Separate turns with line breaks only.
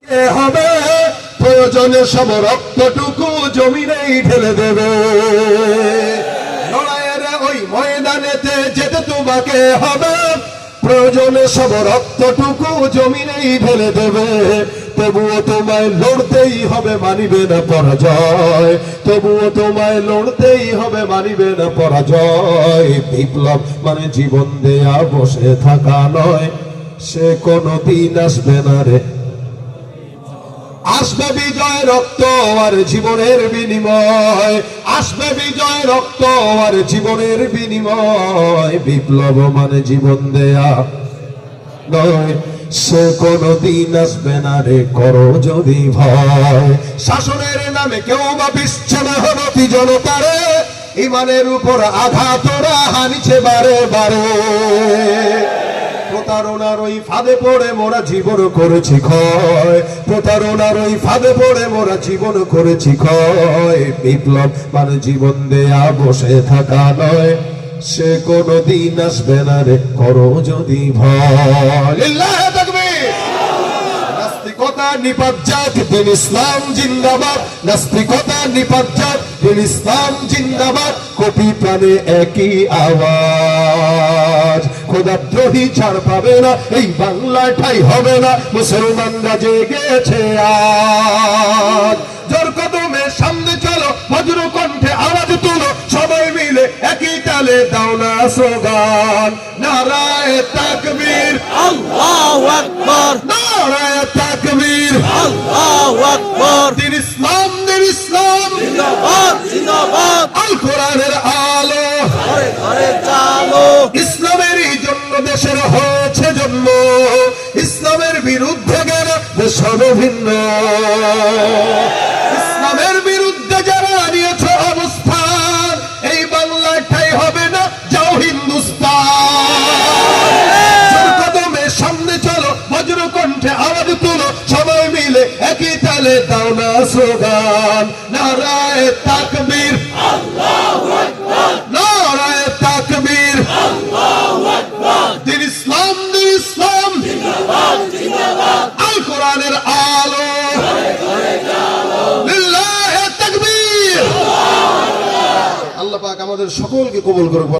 হবে প্রয়োজনে সব রক্তটুকু জমিনেই ঢেলে দেবে। লড়াইয়ের ওই ময়দানেতে যেতে তোমাকে হবে, প্রয়োজনে সব রক্তটুকু জমিনেই ঢেলে দেবে। তবুও তোমায় লড়তেই হবে, মানিবে না পরাজয়। তবুও তোমায় লড়তেই হবে, মানিবে না পরাজয়। বিপ্লব মানে জীবন দেয়া বসে থাকা নয়, সে কোনদিন আসবে না রে। আসবে বিজয় রক্ত আর জীবনের বিনিময়, আসবে বিজয় রক্ত আর জীবনের বিনিময়। বিপ্লব মানে জীবন দেয়া নয়, সে কোনদিন আসবে না রে, করো যদি ভয়। শাসনের নামে কেউ বা পিছছে না হনতি জনতারে, ইমানের উপর আঘাত ওরা হানিছে বারে বারে। প্রতারণার ওই ফাঁদে পড়ে মোরা জীবন করেছি ক্ষয়, প্রতারণার ওই ফাঁদে পড়ে মোরা জীবন করেছি ক্ষয়। বিপ্লব মানে জীবন দেয়া বসে থাকা নয়, সে কোনদিন আসবে না রে, করো যদি ভয়। লিল্লাহে তাকবীর। নাস্তিকতা নিপাত যাক, দিন ইসলাম জিন্দাবাদ। নাস্তিকতা নিপাত যাক, দিন ইসলাম জিন্দাবাদ। কোটি প্রাণে একই আওয়াজ, খোদাদ্রোহী ছাড় পাবে না, এই বাংলায় ঠাঁই হবে না। মুসলমানরা জেগেছে আজ, জোর কদমে সামনে চলো, বজ্র কণ্ঠে আওয়াজ তুলো, সবাই মিলে একই তালে দাও না স্লোগান। নারায়ে তাকবীর,
আল্লাহু আকবার,
নারায়ে তাকবীর,
আল্লাহু আকবার।
দিন ইসলাম, দিন ইসলাম
জিন্দাবাদ জিন্দাবাদ,
আল কোরআনের আলো
ঘরে ঘরে চালো।
ইসলামেরই জন্য দেশের হয়েছে জন্ম, ইসলামের বিরুদ্ধে গেল দেশ হবে ভিন্ন। ইসলামের বিরুদ্ধে যারা নিয়েছে অবস্থান, এই বাংলায় ঠাঁই হবে না, যাও হিন্দুস্তান। কদমে সামনে চলো, বজ্র কণ্ঠে আওয়াজ তুলো, সবাই মিলে একই তালে দাও না স্লোগান। নারায়ে তাকবীর,
আল্লাহু আকবার,
নারায়ে তাকবীর,
আল্লাহু আকবার।
দিন ইসলাম, দিন ইসলাম
জিন্দাবাদ জিন্দাবাদ,
আল কোরআনের আলো
ঘরে ঘরে চালো।
লিল্লাহে তাকবীর। আল্লাহ পাক আমাদের সকলকে কবুল করুক।